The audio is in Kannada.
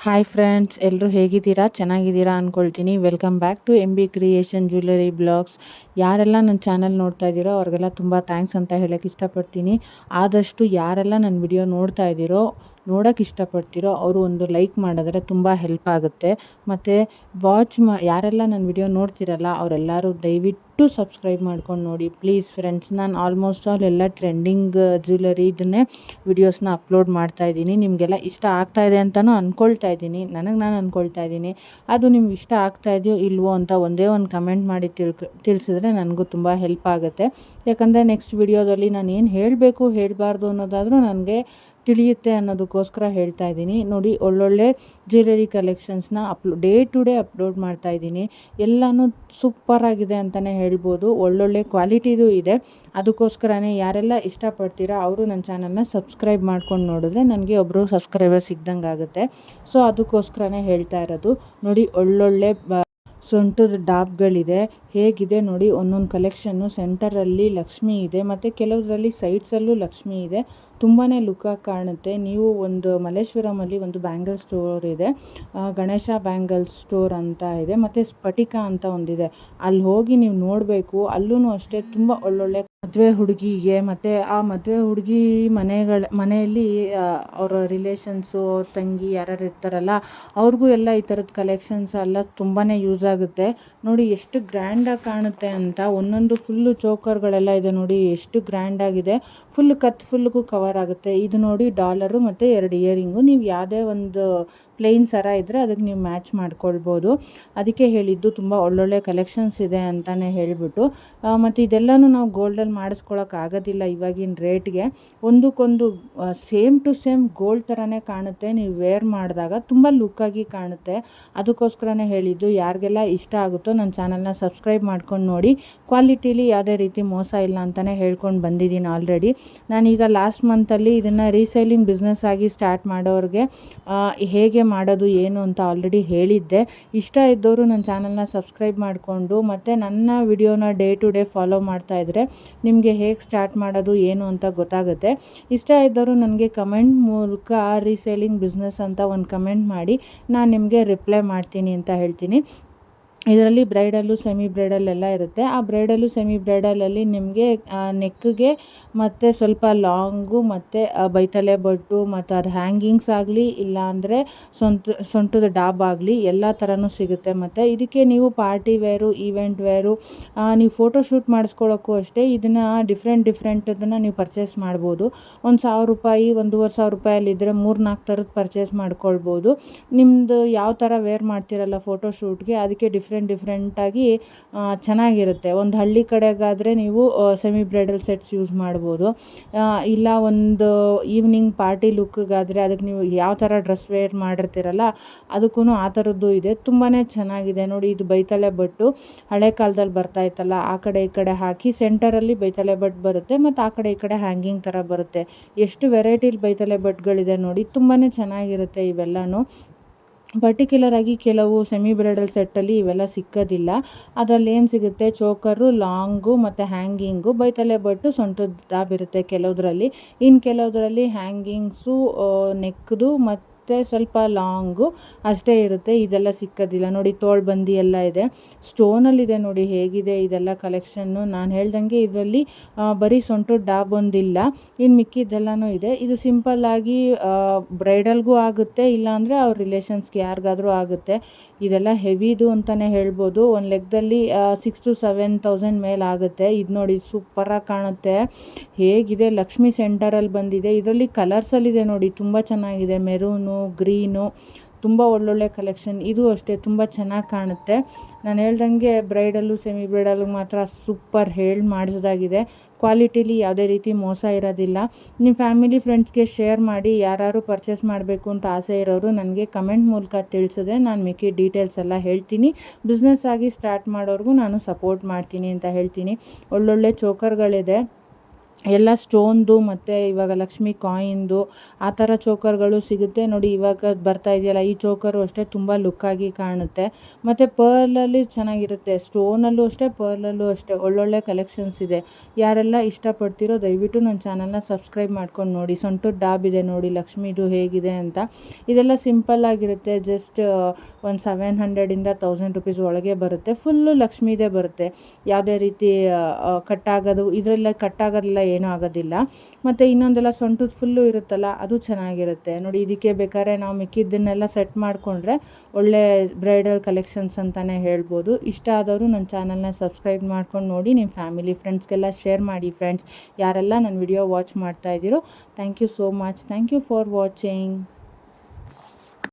ಹಾಯ್ ಫ್ರೆಂಡ್ಸ್, ಎಲ್ಲರೂ ಹೇಗಿದ್ದೀರಾ? ಚೆನ್ನಾಗಿದ್ದೀರಾ ಅಂದ್ಕೊಳ್ತೀನಿ. Welcome back to M B creation jewellery blogs. ಯಾರೆಲ್ಲ ನನ್ನ ಚಾನಲ್ ನೋಡ್ತಾ ಇದ್ದೀರೋ ಅವ್ರಿಗೆಲ್ಲ ತುಂಬ ಥ್ಯಾಂಕ್ಸ್ ಅಂತ ಹೇಳೋಕ್ಕೆ ಇಷ್ಟಪಡ್ತೀನಿ. ಆದಷ್ಟು ಯಾರೆಲ್ಲ ನನ್ನ ವಿಡಿಯೋ ನೋಡ್ತಾ ಇದ್ದೀರೋ, ನೋಡೋಕ್ಕೆ ಇಷ್ಟಪಡ್ತೀರೋ ಅವರು ಒಂದು ಲೈಕ್ ಮಾಡಿದ್ರೆ ತುಂಬ ಹೆಲ್ಪ್ ಆಗುತ್ತೆ. ಮತ್ತು ಯಾರೆಲ್ಲ ನನ್ನ ವಿಡಿಯೋ ನೋಡ್ತಿರಲ್ಲ ಅವರೆಲ್ಲರೂ ದಯವಿಟ್ಟು ಸಬ್ಸ್ಕ್ರೈಬ್ ಮಾಡ್ಕೊಂಡು ನೋಡಿ ಪ್ಲೀಸ್ ಫ್ರೆಂಡ್ಸ್. ನಾನು ಆಲ್ಮೋಸ್ಟ್ ಆಲ್ ಎಲ್ಲ ಟ್ರೆಂಡಿಂಗ್ ಜ್ಯುವೆಲರಿ ಇದನ್ನೇ ವಿಡಿಯೋಸ್ನ ಅಪ್ಲೋಡ್ ಮಾಡ್ತಾಯಿದ್ದೀನಿ. ನಿಮಗೆಲ್ಲ ಇಷ್ಟ ಆಗ್ತಾಯಿದೆ ಅಂತಲೂ ಅಂದ್ಕೊಳ್ತಾ ಇದ್ದೀನಿ. ನಾನು ಅಂದ್ಕೊಳ್ತಾ ಇದ್ದೀನಿ. ಅದು ನಿಮ್ಗೆ ಇಷ್ಟ ಆಗ್ತಾಯಿದೆಯೋ ಇಲ್ವೋ ಅಂತ ಒಂದೇ ಒಂದು ಕಮೆಂಟ್ ಮಾಡಿ ತಿಳಿಸಿದ್ರೆ ನನಗೂ ತುಂಬ ಹೆಲ್ಪ್ ಆಗುತ್ತೆ. ಯಾಕಂದರೆ ನೆಕ್ಸ್ಟ್ ವಿಡಿಯೋದಲ್ಲಿ ನಾನು ಏನು ಹೇಳಬೇಕು ಹೇಳಬಾರ್ದು ಅನ್ನೋದಾದರೂ ನನಗೆ ತಿಳಿಯುತ್ತೆ ಅನ್ನೋದಕ್ಕೋಸ್ಕರ ಹೇಳ್ತಾ ಇದ್ದೀನಿ. ನೋಡಿ, ಒಳ್ಳೊಳ್ಳೆ ಜ್ಯುವೆಲರಿ ಕಲೆಕ್ಷನ್ಸ್ನ ಡೇ ಟು ಡೇ ಅಪ್ಲೋಡ್ ಮಾಡ್ತಾ ಇದ್ದೀನಿ. ಎಲ್ಲನೂ ಸೂಪರಾಗಿದೆ ಅಂತಲೇ ಹೇಳ್ಬೋದು. ಒಳ್ಳೊಳ್ಳೆ ಕ್ವಾಲಿಟಿದು ಇದೆ. ಅದಕ್ಕೋಸ್ಕರನೇ ಯಾರೆಲ್ಲ ಇಷ್ಟಪಡ್ತೀರಾ ಅವರು ನನ್ನ ಚಾನಲ್ನ ಸಬ್ಸ್ಕ್ರೈಬ್ ಮಾಡ್ಕೊಂಡು ನೋಡಿದ್ರೆ ನನಗೆ ಒಬ್ಬರು ಸಬ್ಸ್ಕ್ರೈಬರ್ ಸಿಗ್ದಂಗೆ ಆಗುತ್ತೆ. ಸೊ ಅದಕ್ಕೋಸ್ಕರನೇ ಹೇಳ್ತಾ ಇರೋದು. ನೋಡಿ, ಒಳ್ಳೊಳ್ಳೆ ಸೊಂಟದ ಡಾಬ್ಗಳಿದೆ. ಹೇಗಿದೆ ನೋಡಿ, ಒಂದೊಂದು ಕಲೆಕ್ಷನ್ನು ಸೆಂಟರಲ್ಲಿ ಲಕ್ಷ್ಮಿ ಇದೆ ಮತ್ತು ಕೆಲವರಲ್ಲಿ ಸೈಡ್ಸಲ್ಲೂ ಲಕ್ಷ್ಮಿ ಇದೆ. ತುಂಬಾ ಲುಕ್ಕಾಗಿ ಕಾಣುತ್ತೆ. ನೀವು ಒಂದು ಮಲ್ಲೇಶ್ವರಮಲ್ಲಿ ಒಂದು ಬ್ಯಾಂಗಲ್ ಸ್ಟೋರ್ ಇದೆ, ಗಣೇಶ ಬ್ಯಾಂಗಲ್ ಸ್ಟೋರ್ ಅಂತ ಇದೆ, ಮತ್ತು ಸ್ಫಟಿಕ ಅಂತ ಒಂದಿದೆ. ಅಲ್ಲಿ ಹೋಗಿ ನೀವು ನೋಡಬೇಕು. ಅಲ್ಲೂ ಅಷ್ಟೇ ತುಂಬ ಒಳ್ಳೊಳ್ಳೆ ಮದುವೆ ಹುಡುಗಿಗೆ ಮತ್ತು ಆ ಮದುವೆ ಹುಡುಗಿ ಮನೆಯಲ್ಲಿ ಅವರ ರಿಲೇಷನ್ಸು, ಅವ್ರ ತಂಗಿ ಯಾರ್ಯಾರು ಇರ್ತಾರಲ್ಲ ಅವ್ರಿಗೂ ಎಲ್ಲ ಈ ಥರದ ಕಲೆಕ್ಷನ್ಸ್ ಎಲ್ಲ ತುಂಬಾ ಯೂಸ್ ಆಗುತ್ತೆ. ನೋಡಿ ಎಷ್ಟು ಗ್ರ್ಯಾಂಡಾಗಿ ಕಾಣುತ್ತೆ ಅಂತ. ಒಂದೊಂದು ಫುಲ್ಲು ಚೋಕರ್ಗಳೆಲ್ಲ ಇದೆ ನೋಡಿ, ಎಷ್ಟು ಗ್ರ್ಯಾಂಡಾಗಿದೆ. ಫುಲ್ಗೂ ಕವರ್ ಆಗುತ್ತೆ. ಇದು ನೋಡಿ ಡಾಲರು ಮತ್ತು 2 ಇಯರಿಂಗು. ನೀವು ಯಾವುದೇ ಒಂದು ಪ್ಲೇನ್ ಸರ ಇದ್ದರೆ ಅದಕ್ಕೆ ನೀವು ಮ್ಯಾಚ್ ಮಾಡ್ಕೊಳ್ಬೋದು. ಅದಕ್ಕೆ ಹೇಳಿದ್ದು ತುಂಬ ಒಳ್ಳೊಳ್ಳೆ ಕಲೆಕ್ಷನ್ಸ್ ಇದೆ ಅಂತಲೇ ಹೇಳಿಬಿಟ್ಟು. ಮತ್ತು ಇದೆಲ್ಲನೂ ನಾವು ಗೋಲ್ಡಲ್ಲಿ ಮಾಡಿಸ್ಕೊಳ್ಳೋಕ್ಕಾಗೋದಿಲ್ಲ ಇವಾಗಿನ ರೇಟ್ಗೆ. ಒಂದಕ್ಕೊಂದು ಸೇಮ್ ಟು ಸೇಮ್ ಗೋಲ್ಡ್ ಥರನೇ ಕಾಣುತ್ತೆ. ನೀವು ವೇರ್ ಮಾಡಿದಾಗ ತುಂಬ ಲುಕ್ಕಾಗಿ ಕಾಣುತ್ತೆ. ಅದಕ್ಕೋಸ್ಕರನೇ ಹೇಳಿದ್ದು. ಯಾರಿಗೆಲ್ಲ ಇಷ್ಟ ಆಗುತ್ತೋ ನನ್ನ ಚಾನಲ್ನ ಸಬ್ಸ್ಕ್ರೈಬ್ ಮಾಡ್ಕೊಂಡು ನೋಡಿ. ಕ್ವಾಲಿಟಿಲಿ ಯಾವುದೇ ರೀತಿ ಮೋಸ ಇಲ್ಲ ಅಂತಲೇ ಹೇಳ್ಕೊಂಡು ಬಂದಿದ್ದೀನಿ ಆಲ್ರೆಡಿ. ನಾನೀಗ ಲಾಸ್ಟ್ ಮಂತಲ್ಲಿ ಇದನ್ನು ರೀಸೇಲಿಂಗ್ ಬಿಸ್ನೆಸ್ ಆಗಿ ಸ್ಟಾರ್ಟ್ ಮಾಡೋರಿಗೆ ಹೇಗೆ ಮಾಡೋದು ಏನು ಅಂತ ಆಲ್ರೆಡಿ ಹೇಳಿದ್ದೆ. ಇಷ್ಟ ಇದ್ದವರು ನನ್ನ ಚಾನಲ್ನ ಸಬ್ಸ್ಕ್ರೈಬ್ ಮಾಡಿಕೊಂಡು ಮತ್ತು ನನ್ನ ವಿಡಿಯೋನ ಡೇ ಟು ಡೇ ಫಾಲೋ ಮಾಡ್ತಾಯಿದ್ರೆ ನಿಮಗೆ ಹೇಗೆ ಸ್ಟಾರ್ಟ್ ಮಾಡೋದು ಏನು ಅಂತ ಗೊತ್ತಾಗುತ್ತೆ. ಇಷ್ಟ ಇದ್ದವರು ನನಗೆ ಕಮೆಂಟ್ ಮೂಲಕ ರೀಸೇಲಿಂಗ್ ಬಿಸ್ನೆಸ್ ಅಂತ ಒಂದು ಕಮೆಂಟ್ ಮಾಡಿ, ನಾನು ನಿಮಗೆ ರಿಪ್ಲೈ ಮಾಡ್ತೀನಿ ಅಂತ ಹೇಳ್ತೀನಿ. ಇದರಲ್ಲಿ ಬ್ರೈಡಲ್ಲು, ಸೆಮಿ ಬ್ರೈಡಲ್ ಎಲ್ಲ ಇರುತ್ತೆ. ಆ ಬ್ರೈಡಲ್ಲು, ಸೆಮಿ ಬ್ರೈಡಲಲ್ಲಿ ನಿಮಗೆ ನೆಕ್ಗೆ ಮತ್ತು ಸ್ವಲ್ಪ ಲಾಂಗು ಮತ್ತು ಬೈತಲೆ ಬೊಟ್ಟು ಮತ್ತು ಅದು ಹ್ಯಾಂಗಿಂಗ್ಸ್ ಆಗಲಿ ಇಲ್ಲಾಂದರೆ ಸೊಂಟದ ಡಾಬ್ ಆಗಲಿ ಎಲ್ಲ ಥರನೂ ಸಿಗುತ್ತೆ. ಮತ್ತು ಇದಕ್ಕೆ ನೀವು ಪಾರ್ಟಿ ವೇರು, ಈವೆಂಟ್ ವೇರು, ನೀವು ಫೋಟೋಶೂಟ್ ಮಾಡಿಸ್ಕೊಳ್ಳೋಕ್ಕೂ ಅಷ್ಟೇ ಇದನ್ನು ಡಿಫ್ರೆಂಟದನ್ನು ನೀವು ಪರ್ಚೇಸ್ ಮಾಡ್ಬೋದು. ಒಂದು ₹1,000, ₹1,500 3-4 ಥರದ್ದು ಪರ್ಚೇಸ್ ಮಾಡ್ಕೊಳ್ಬೋದು. ನಿಮ್ಮದು ಯಾವ ಥರ ವೇರ್ ಮಾಡ್ತಿರಲ್ಲ ಫೋಟೋಶೂಟ್ಗೆ ಅದಕ್ಕೆ ಡಿಫ್ರೆಂಟಾಗಿ ಚೆನ್ನಾಗಿರುತ್ತೆ. ಒಂದು ಹಳ್ಳಿ ಕಡೆಗಾದರೆ ನೀವು ಸೆಮಿ ಬ್ರೈಡಲ್ ಸೆಟ್ಸ್ ಯೂಸ್ ಮಾಡ್ಬೋದು. ಇಲ್ಲ ಒಂದು ಈವ್ನಿಂಗ್ ಪಾರ್ಟಿ ಲುಕ್ಗಾದರೆ ಅದಕ್ಕೆ ನೀವು ಯಾವ ಥರ ಡ್ರೆಸ್ ವೇರ್ ಮಾಡಿರ್ತೀರಲ್ಲ ಅದಕ್ಕೂ ಆ ಥರದ್ದು ಇದೆ. ತುಂಬಾ ಚೆನ್ನಾಗಿದೆ ನೋಡಿ. ಇದು ಬೈತಲೆ ಬೊಟ್ಟು ಹಳೆ ಕಾಲದಲ್ಲಿ ಬರ್ತಾ ಇತ್ತಲ್ಲ, ಆ ಕಡೆ ಈ ಕಡೆ ಹಾಕಿ ಸೆಂಟರಲ್ಲಿ ಬೈತಲೆ ಬೊಟ್ಟು ಬರುತ್ತೆ ಮತ್ತು ಆ ಕಡೆ ಈ ಕಡೆ ಹ್ಯಾಂಗಿಂಗ್ ಥರ ಬರುತ್ತೆ. ಎಷ್ಟು ವೆರೈಟಿಲಿ ಬೈತಲೆ ಬೊಟ್ಟುಗಳಿದೆ ನೋಡಿ. ತುಂಬಾ ಚೆನ್ನಾಗಿರುತ್ತೆ ಇವೆಲ್ಲನೂ. ಪರ್ಟಿಕ್ಯುಲರಾಗಿ ಕೆಲವು ಸೆಮಿ ಬ್ರೈಡಲ್ ಸೆಟ್ಟಲ್ಲಿ ಇವೆಲ್ಲ ಸಿಕ್ಕೋದಿಲ್ಲ. ಅದರಲ್ಲಿ ಏನು ಸಿಗುತ್ತೆ, ಚೋಕರು, ಲಾಂಗು ಮತ್ತು ಹ್ಯಾಂಗಿಂಗು, ಬೈತಲೆ ಬೊಟ್ಟು, ಸೊಂಟದ ಡಾಬ್ ಇರುತ್ತೆ ಕೆಲವುದರಲ್ಲಿ. ಇನ್ನು ಕೆಲವುದರಲ್ಲಿ ಹ್ಯಾಂಗಿಂಗ್ಸು, ನೆಕ್ದು ಮತ್ತು ಸ್ವಲ್ಪ ಲಾಂಗು ಅಷ್ಟೇ ಇರುತ್ತೆ. ಇದೆಲ್ಲ ಸಿಕ್ಕೋದಿಲ್ಲ ನೋಡಿ. ತೋಳ್ಬಂದಿ ಎಲ್ಲ ಇದೆ, ಸ್ಟೋನಲ್ಲಿದೆ ನೋಡಿ ಹೇಗಿದೆ ಇದೆಲ್ಲ ಕಲೆಕ್ಷನ್ನು. ನಾನು ಹೇಳ್ದಂಗೆ ಇದರಲ್ಲಿ ಬರೀ ಸೊಂಟದ ಡಾಬ್ ಒಂದಿಲ್ಲ, ಇನ್ನು ಮಿಕ್ಕಿದ್ದೆಲ್ಲನೂ ಇದೆ. ಇದು ಸಿಂಪಲ್ಲಾಗಿ ಬ್ರೈಡಲ್ಗೂ ಆಗುತ್ತೆ, ಇಲ್ಲಾಂದರೆ ಅವ್ರ ರಿಲೇಷನ್ಸ್ಗೆ ಯಾರಿಗಾದರೂ ಆಗುತ್ತೆ. ಇದೆಲ್ಲ ಹೆವಿದು ಅಂತಲೇ ಹೇಳ್ಬೋದು. ಒಂದು ಲೆಕ್ಕದಲ್ಲಿ 6,000-7,000 ಮೇಲೆ ಆಗುತ್ತೆ. ಇದು ನೋಡಿ ಸೂಪರಾಗಿ ಕಾಣುತ್ತೆ. ಹೇಗಿದೆ, ಲಕ್ಷ್ಮಿ ಸೆಂಟರಲ್ಲಿ ಬಂದಿದೆ. ಇದರಲ್ಲಿ ಕಲರ್ಸಲ್ಲಿದೆ ನೋಡಿ, ತುಂಬ ಚೆನ್ನಾಗಿದೆ. ಮೆರೂನು, ಗ್ರೀನು, ತುಂಬ ಒಳ್ಳೊಳ್ಳೆ ಕಲೆಕ್ಷನ್. ಇದು ಅಷ್ಟೇ ತುಂಬ ಚೆನ್ನಾಗಿ ಕಾಣುತ್ತೆ. ನಾನು ಹೇಳ್ದಂಗೆ ಬ್ರೈಡಲ್ಲು, ಸೆಮಿ ಬ್ರೈಡಲ್ಗೆ ಮಾತ್ರ ಸೂಪರ್ ಮಾಡಿಸ್ದಾಗಿದೆ. ಕ್ವಾಲಿಟಿಲಿ ಯಾವುದೇ ರೀತಿ ಮೋಸ ಇರೋದಿಲ್ಲ. ನಿಮ್ಮ ಫ್ಯಾಮಿಲಿ ಫ್ರೆಂಡ್ಸ್ಗೆ ಶೇರ್ ಮಾಡಿ. ಯಾರು ಪರ್ಚೇಸ್ ಮಾಡಬೇಕು ಅಂತ ಆಸೆ ಇರೋರು ನನಗೆ ಕಮೆಂಟ್ ಮೂಲಕ ತಿಳಿಸಿದ್ರೆ ನಾನು ಮಿಕ್ಕಿ ಡೀಟೇಲ್ಸ್ ಎಲ್ಲ ಹೇಳ್ತೀನಿ. ಬಿಸ್ನೆಸ್ ಆಗಿ ಸ್ಟಾರ್ಟ್ ಮಾಡೋರಿಗೂ ನಾನು ಸಪೋರ್ಟ್ ಮಾಡ್ತೀನಿ ಅಂತ ಹೇಳ್ತೀನಿ. ಒಳ್ಳೊಳ್ಳೆ ಚೋಕರ್ಗಳಿದೆ. ಎಲ್ಲ ಸ್ಟೋನ್ದು ಮತ್ತು ಇವಾಗ ಲಕ್ಷ್ಮಿ ಕಾಯಿಂದು ಆ ಥರ ಚೋಕರ್ಗಳು ಸಿಗುತ್ತೆ ನೋಡಿ. ಇವಾಗ ಬರ್ತಾ ಇದೆಯಲ್ಲ ಈ ಚೋಕರು ಅಷ್ಟೇ ತುಂಬ ಲುಕ್ಕಾಗಿ ಕಾಣುತ್ತೆ. ಮತ್ತು ಪರ್ಲಲ್ಲಿ ಚೆನ್ನಾಗಿರುತ್ತೆ, ಸ್ಟೋನಲ್ಲೂ ಅಷ್ಟೇ ಪರ್ಲಲ್ಲೂ ಅಷ್ಟೇ ಒಳ್ಳೊಳ್ಳೆ ಕಲೆಕ್ಷನ್ಸ್ ಇದೆ. ಯಾರೆಲ್ಲ ಇಷ್ಟಪಡ್ತೀರೋ ದಯವಿಟ್ಟು ನನ್ನ ಚಾನಲ್ನ ಸಬ್ಸ್ಕ್ರೈಬ್ ಮಾಡ್ಕೊಂಡು ನೋಡಿ. ಸೊಂಟದ ಡಾಬ್ ಇದೆ ನೋಡಿ ಲಕ್ಷ್ಮಿದು ಹೇಗಿದೆ ಅಂತ. ಇದೆಲ್ಲ ಸಿಂಪಲ್ ಆಗಿರುತ್ತೆ, ಜಸ್ಟ್ ಒಂದು 700ಇಂದ 1000 ರುಪೀಸ್ ಒಳಗೆ ಬರುತ್ತೆ. ಫುಲ್ಲು ಲಕ್ಷ್ಮಿದೇ ಬರುತ್ತೆ, ಯಾವುದೇ ರೀತಿ ಕಟ್ಟಾಗೋದು ಇದರೆಲ್ಲ ಕಟ್ಟಾಗೋದೆಲ್ಲ ಏನೂ ಆಗೋದಿಲ್ಲ. ಮತ್ತು ಇನ್ನೊಂದೆಲ್ಲ ಸೊಂಟದ ಫುಲ್ಲು ಇರುತ್ತಲ್ಲ ಅದು ಚೆನ್ನಾಗಿರುತ್ತೆ ನೋಡಿ. ಇದಕ್ಕೆ ಬೇಕಾದ್ರೆ ನಾವು ಮಿಕ್ಕಿದ್ದನ್ನೆಲ್ಲ ಸೆಟ್ ಮಾಡಿಕೊಂಡ್ರೆ ಒಳ್ಳೆ ಬ್ರೈಡಲ್ ಕಲೆಕ್ಷನ್ಸ್ ಅಂತಲೇ ಹೇಳ್ಬೋದು. ಇಷ್ಟ ಆದವರು ನನ್ನ ಚಾನಲ್ನ ಸಬ್ಸ್ಕ್ರೈಬ್ ಮಾಡ್ಕೊಂಡು ನೋಡಿ, ನಿಮ್ಮ ಫ್ಯಾಮಿಲಿ ಫ್ರೆಂಡ್ಸ್ಗೆಲ್ಲ ಶೇರ್ ಮಾಡಿ ಫ್ರೆಂಡ್ಸ್. ಯಾರೆಲ್ಲ ನನ್ನ ವಿಡಿಯೋ ವಾಚ್ ಮಾಡ್ತಾ ಇದ್ದೀರೋ thank you so much. Thank you for watching.